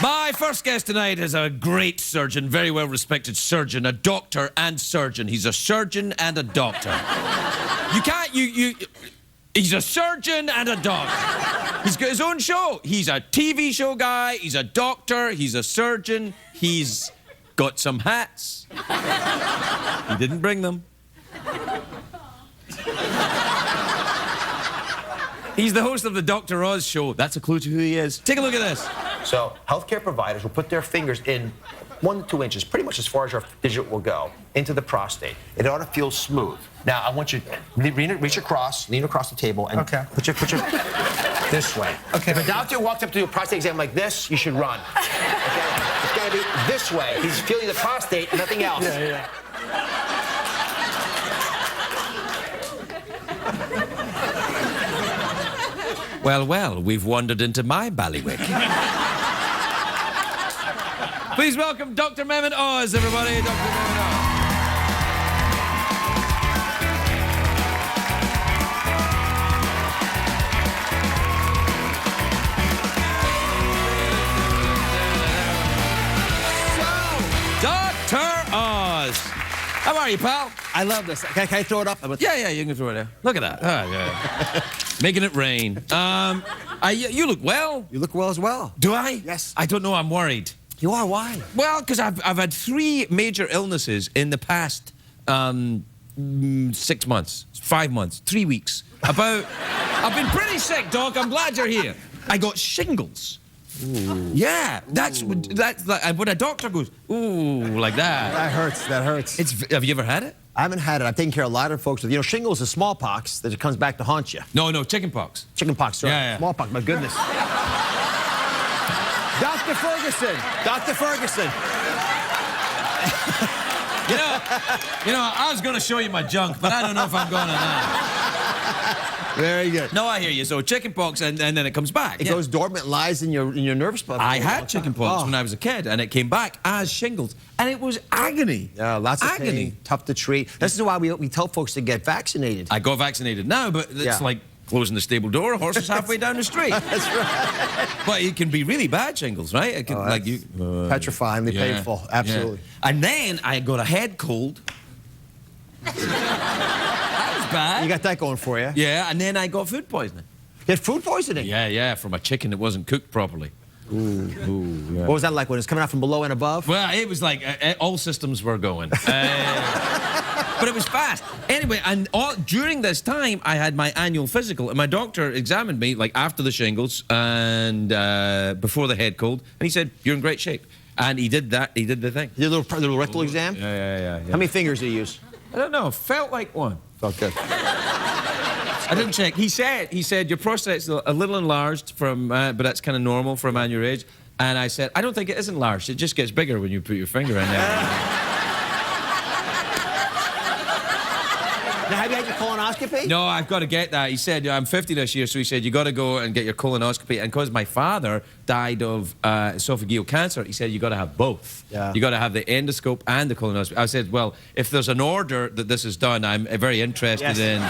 My first guest tonight is a great surgeon, very well-respected surgeon, a doctor and surgeon. He's a surgeon and a doctor. He's a surgeon and a doctor. He's got his own show. He's a TV show guy, he's a doctor, he's a surgeon, he's got some hats. He didn't bring them. He's the host of the Dr. Oz show. That's a clue to who he is. Take a look at this. So, healthcare providers will put their fingers in 1 to 2 inches, pretty much as far as your digit will go, into the prostate. It ought to feel smooth. Now, I want you to reach across, lean across the table, and put your this way. Okay. If a doctor walks up to do a prostate exam like this, you should run. Okay? It's got to be this way. He's feeling the prostate, nothing else. Yeah. Well, we've wandered into my ballywick. Please welcome Dr. Mehmet Oz, everybody. Dr. Mehmet Oz. Dr. Oz. How are you, pal? I love this. Can I throw it up? Yeah, you can throw it there. Look at that. Oh, yeah. Making it rain. You look well. You look well as well. Do I? Yes. I don't know, I'm worried. You are? Why? Well, because I've had 3 major illnesses in the past 6 months, 5 months, 3 weeks. I've been pretty sick, Doc. I'm glad you're here. I got shingles. Ooh. Yeah, that's like when a doctor goes, ooh, like that. That hurts. Have you ever had it? I haven't had it. I've taken care of a lot of folks with, shingles is smallpox that it comes back to haunt you. No, chickenpox. Chickenpox, sorry. Yeah. Smallpox, my goodness. Dr. Ferguson. Dr. Ferguson. You know, I was going to show you my junk, but I don't know if I'm going to now. Very good. No, I hear you. So chickenpox, and then it comes back. It goes dormant, lies in your nerve spot. I had chickenpox when I was a kid, and it came back as shingles, and it was agony. Yeah, lots of agony. pain. Tough to treat. This is why we tell folks to get vaccinated. I got vaccinated now, but it's like closing the stable door. A horse is halfway down the street. That's right. But it can be really bad shingles, right? It can petrifyingly painful. Absolutely. Yeah. And then I got a head cold. Bad. You got that going for you. Yeah, and then I got food poisoning. You had food poisoning? Yeah, from a chicken that wasn't cooked properly. Ooh, yeah. What was that like when it's coming out from below and above? Well, it was like all systems were going. But it was fast. Anyway, and during this time, I had my annual physical, and my doctor examined me, like, after the shingles and before the head cold, and he said, you're in great shape. And he did that. He did the thing. You did a little rectal exam? Yeah. How many fingers did you use? I don't know. Felt like one. Felt good. I didn't check. He said your prostate's a little enlarged from, but that's kind of normal for a man your age. And I said, I don't think it is enlarged. It just gets bigger when you put your finger in there. Now, have you had your colonoscopy? No, I've got to get that. He said, I'm 50 this year, so he said, you got to go and get your colonoscopy. And because my father died of esophageal cancer, he said, you got to have both. Yeah. You got to have the endoscope and the colonoscopy. I said, well, if there's an order that this is done, I'm very interested in,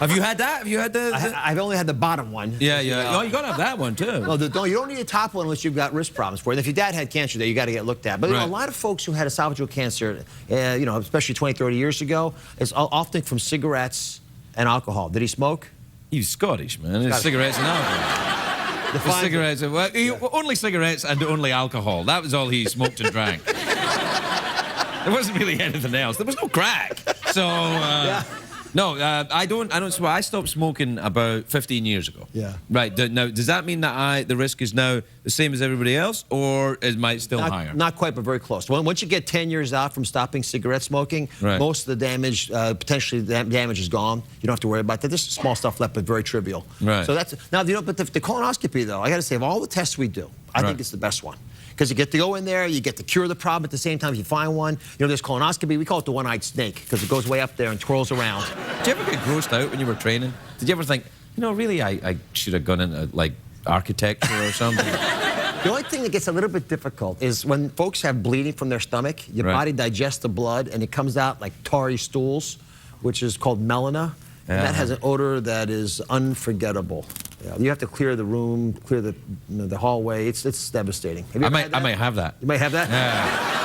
Have you had that? Have you had the... I've only had the bottom one. Yeah. Oh, you got to have that one, too. No, you don't need a top one unless you've got risk problems for it. And if your dad had cancer there, you got to get looked at. But a lot of folks who had esophageal cancer, especially 20, 30 years ago, it's often from cigarettes and alcohol. Did he smoke? He's Scottish, man. It's cigarettes and alcohol. Cigarettes, only cigarettes and only alcohol. That was all he smoked and drank. There wasn't really anything else. There was no crack. So, no, I don't smoke. I stopped smoking about 15 years ago. Yeah. Right. Now, does that mean that the risk is now the same as everybody else, or it might still higher? Not quite, but very close. Once you get 10 years out from stopping cigarette smoking, most of the damage, potentially the damage is gone. You don't have to worry about that. There's small stuff left, but very trivial. Right. So that's but the colonoscopy, though, I got to say, of all the tests we do, I think it's the best one. Because you get to go in there, you get to cure the problem at the same time if you find one. There's colonoscopy. We call it the one-eyed snake because it goes way up there and twirls around. Did you ever get grossed out when you were training? Did you ever think, really, I should have gone into, like, architecture or something? The only thing that gets a little bit difficult is when folks have bleeding from their stomach, your body digests the blood, and it comes out like tarry stools, which is called melena. And that has an odor that is unforgettable. Yeah, you have to clear the room, clear the hallway. It's devastating. Have you ever had that? I might have that. You might have that? Yeah.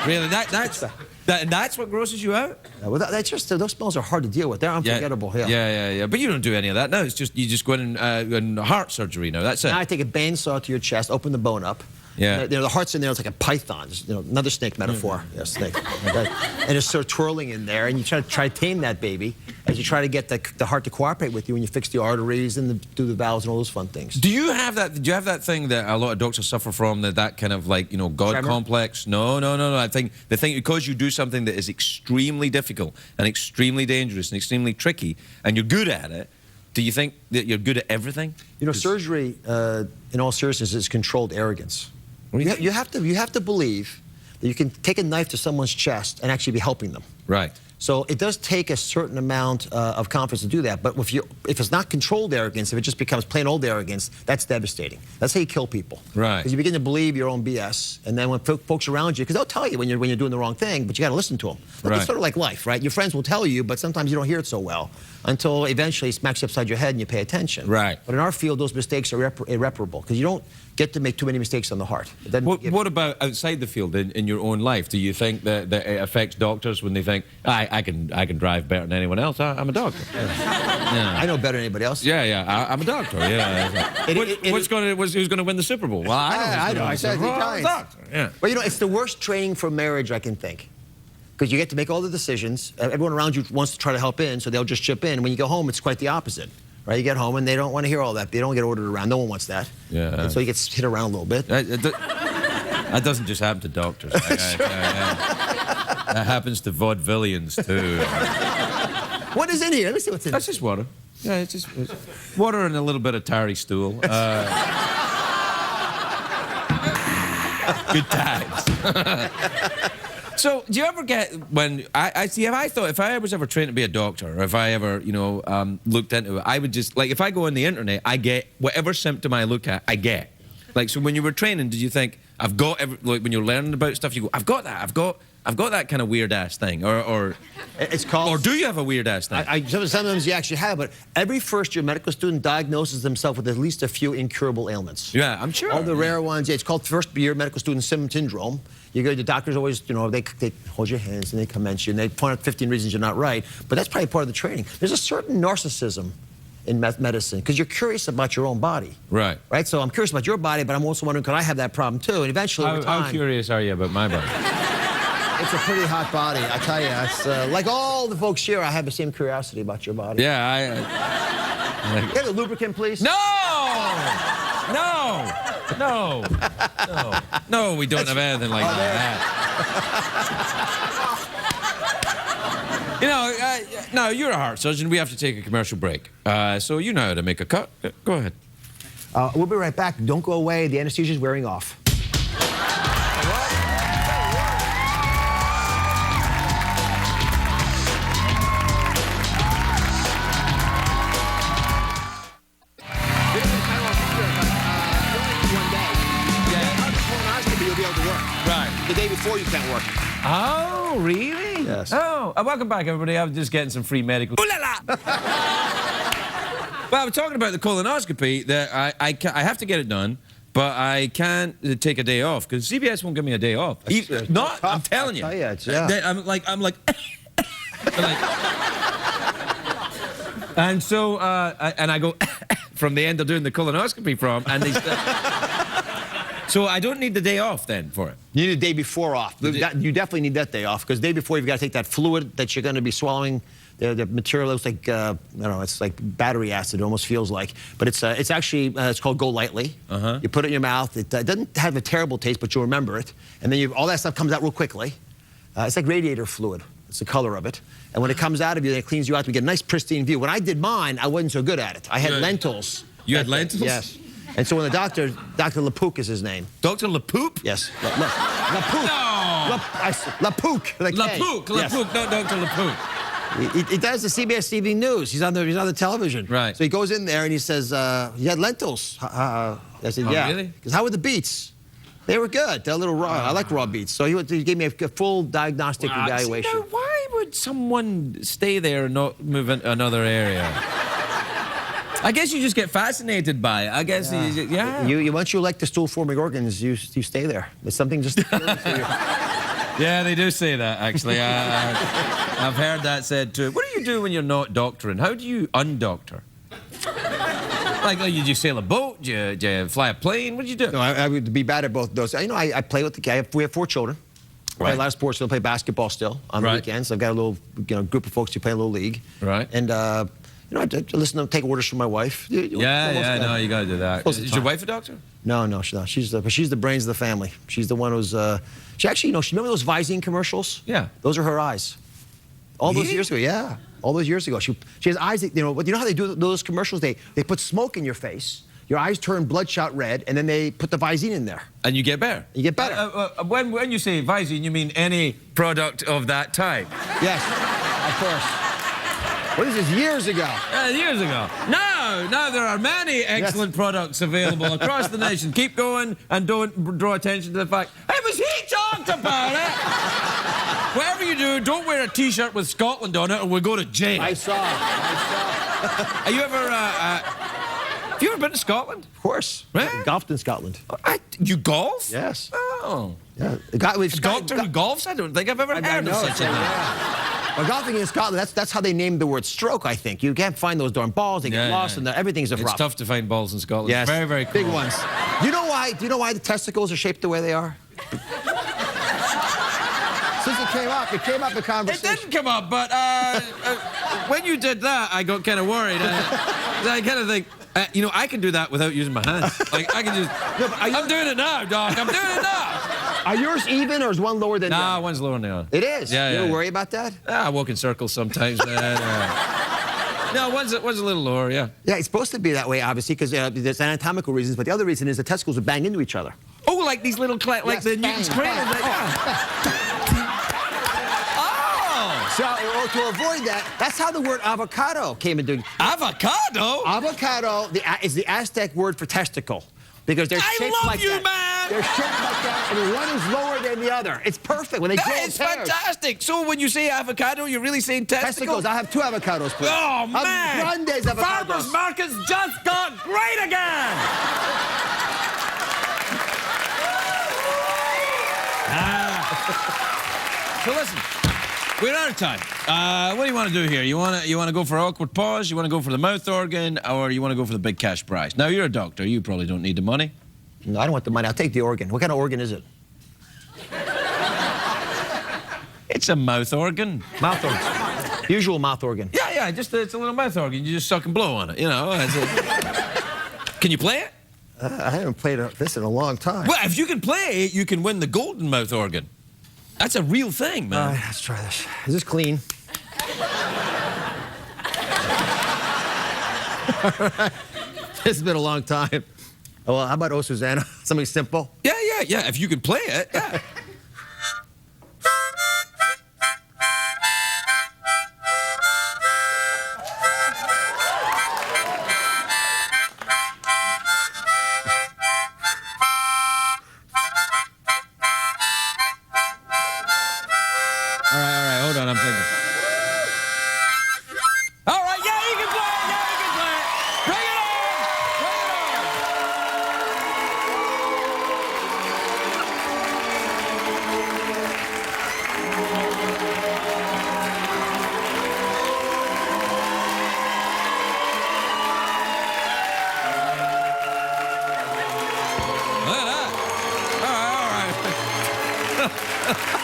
Really? That's what grosses you out? Well, that's just those smells are hard to deal with. They're unforgettable. Yeah. But you don't do any of that. No, it's just you just go in heart surgery now. That's it. Now I take a bandsaw to your chest, open the bone up. Yeah. The heart's in there. It's like a python. Just, another snake metaphor. Yeah, snake. And it's sort of twirling in there, and you try to tame that baby as you try to get the heart to cooperate with you when you fix the arteries and do the valves and all those fun things. Do you have that? Do you have that thing that a lot of doctors suffer from? That kind of like God Tremor? complex? No. I think the thing because you do something that is extremely difficult and extremely dangerous and extremely tricky, and you're good at it. Do you think that you're good at everything? Surgery, in all seriousness, is controlled arrogance. You have to believe that you can take a knife to someone's chest and actually be helping them. Right. So it does take a certain amount of confidence to do that. But if it's not controlled arrogance, if it just becomes plain old arrogance, that's devastating. That's how you kill people. Right. Because you begin to believe your own BS, and then when folks around you, because they'll tell you when you're doing the wrong thing, but you got to listen to them. Like, it's sort of like life, right? Your friends will tell you, but sometimes you don't hear it so well until eventually it smacks you upside your head and you pay attention. Right. But in our field, those mistakes are irreparable because you don't get to make too many mistakes on the heart. What about outside the field in your own life? Do you think that it affects doctors when they think I can drive better than anyone else? I'm a doctor. Yeah. I know better than anybody else. Yeah. I'm a doctor. Yeah. Who's going to win the Super Bowl? Well, I know. I said doctor. Yeah. Well, it's the worst training for marriage I can think. Because you get to make all the decisions. Everyone around you wants to try to help in, so they'll just chip in. When you go home, it's quite the opposite. Right? You get home and they don't want to hear all that. They don't get ordered around. No one wants that. Yeah. And so you get hit around a little bit. That doesn't just happen to doctors. That happens to vaudevillians too. What is in here? Let me see what's in. That's just water. Yeah, it's just water and a little bit of tarry stool. Good times. So, do you ever get when I see? If I thought if I was ever trained to be a doctor, or if I ever looked into it, I would just like if I go on the internet, I get whatever symptom I look at, I get. Like so, when you were training, did you think I've got like when you're learning about stuff, you go, I've got that, I've got that kind of weird ass thing, or it's called. Or do you have a weird ass thing? Sometimes you actually have, but every first-year medical student diagnoses themselves with at least a few incurable ailments. Yeah, I'm sure. All the rare ones. Yeah, it's called first-year medical student syndrome. You go, the doctors always, they hold your hands and they commence you and they point out 15 reasons you're not right. But that's probably part of the training. There's a certain narcissism in medicine because you're curious about your own body. Right. Right. So I'm curious about your body, but I'm also wondering, could I have that problem too? And eventually, over time, how curious are you about my body? It's a pretty hot body, I tell you. It's like all the folks here. I have the same curiosity about your body. Yeah, Get a lubricant, please. No, we don't have anything like that. No, you're a heart surgeon. We have to take a commercial break. So you know how to make a cut. Go ahead. We'll be right back. Don't go away. The anesthesia is wearing off. The day before you can't work. Oh, really? Yes. Oh, welcome back, everybody. I was just getting some free medical. Ooh la la! Well, I'm talking about the colonoscopy. That I have to get it done, but I can't take a day off because CBS won't give me a day off. I'm telling you. I'm like. And so, and I go from the end they're doing the colonoscopy from, and they. So I don't need the day off then for it? You need a day before off. You definitely need that day off because the day before you've got to take that fluid that you're going to be swallowing. The material looks like, I don't know, it's like battery acid, it almost feels like. But it's actually, it's called Go Lightly. You put it in your mouth. It doesn't have a terrible taste, but you'll remember it. And then all that stuff comes out real quickly. It's like radiator fluid. It's the color of it. And when it comes out of you, it cleans you out. We get a nice pristine view. When I did mine, I wasn't so good at it. I had lentils. You had lentils? Yes. And so when the Dr. Lapook is his name. Dr. Lapook? Yes. Lapook. No. Lapook. Lapook. Lapook. No, Dr. Lapook. He does the CBS TV News. He's on the television. Right. So he goes in there and he says, "You had lentils." I said, "Yeah." Really? Because how were the beets? They were good. They're a little raw. I like raw beets. So he gave me a full diagnostic evaluation. See, now, why would someone stay there and not move into another area? I guess you just get fascinated by it. I guess, yeah. Once you elect the stool-forming organs, you stay there. There's something just... Yeah, they do say that, actually. I've heard that said too. What do you do when you're not doctoring? How do you undoctor? Like, do you sail a boat? Do you fly a plane? What do you do? No, I would be bad at both those. You know, I play with the guy. We have 4 children. Right. Play a lot of sports. Still play basketball still on the weekends. I've got a little group of folks who play a little league. Right. And you know, I listen to them, take orders from my wife. No, you got to do that. Is your wife a doctor? No, she's not. She's the brains of the family. She's the one who's she actually, you know, remember those Visine commercials? Yeah. Those are her eyes. All those years ago, yeah. All those years ago. She has eyes that, you know how they do those commercials? They put smoke in your face. Your eyes turn bloodshot red, and then they put the Visine in there. And you get better? You get better. When you say Visine, you mean any product of that type? Yes, of course. Well, this is years ago. Years ago. Now there are many excellent products available across the nation. Keep going and don't draw attention to the fact, it was he talked about it! Whatever you do, don't wear a T-shirt with Scotland on it or we'll go to jail. I saw. Have you ever been to Scotland? Of course. Right? Golfed in Scotland. You golf? Yes. Oh. Yeah. A doctor who golfs? I don't think I've ever heard of such a thing. Well, golfing in Scotland, that's how they named the word stroke, I think. You can't find those darn balls. They get lost, and everything's a rough. It's tough to find balls in Scotland. Yes. Very, very cool. Big ones. Do you know why the testicles are shaped the way they are? Since it came up in conversation. It didn't come up, but when you did that, I got kind of worried. I kind of think, you know, I can do that without using my hands. Like, I can just... I'm doing it now, Doc. I'm doing it now. Are yours even, or is one lower than the other? Nah, one's lower than the other. It is? Yeah, you don't worry about that? I walk in circles sometimes. No, one's a little lower, yeah. Yeah, it's supposed to be that way, obviously, because there's anatomical reasons, but the other reason is the testicles would bang into each other. Oh, like these little, like the Newton's cradle. So, to avoid that, that's how the word avocado came into... Avocado? Avocado is the Aztec word for testicle. Because they're shaped like that. Man! They're shaped like that, and one is lower than the other. It's perfect when they grow It's fantastic. So when you say avocado, you're really saying testicles? I have 2 avocados, please. Oh, man! Grandes avocados. Farmers markets just got great again! So listen. We're out of time. What do you want to do here? You want to go for awkward pause? You want to go for the mouth organ? Or you want to go for the big cash prize? Now, you're a doctor. You probably don't need the money. No, I don't want the money. I'll take the organ. What kind of organ is it? It's a mouth organ. Mouth organ. Usual mouth organ. Yeah, just it's a little mouth organ. You just suck and blow on it, you know. Can you play it? I haven't played this in a long time. Well, if you can play it, you can win the golden mouth organ. That's a real thing, man. All right, let's try this. Is this clean? This has been a long time. Oh, well, how about Oh, Susanna? Something simple? Yeah. If you can play it, yeah. All right, hold on, I'm thinking. All right, yeah, you can play it. Bring it on. Look at that. All right.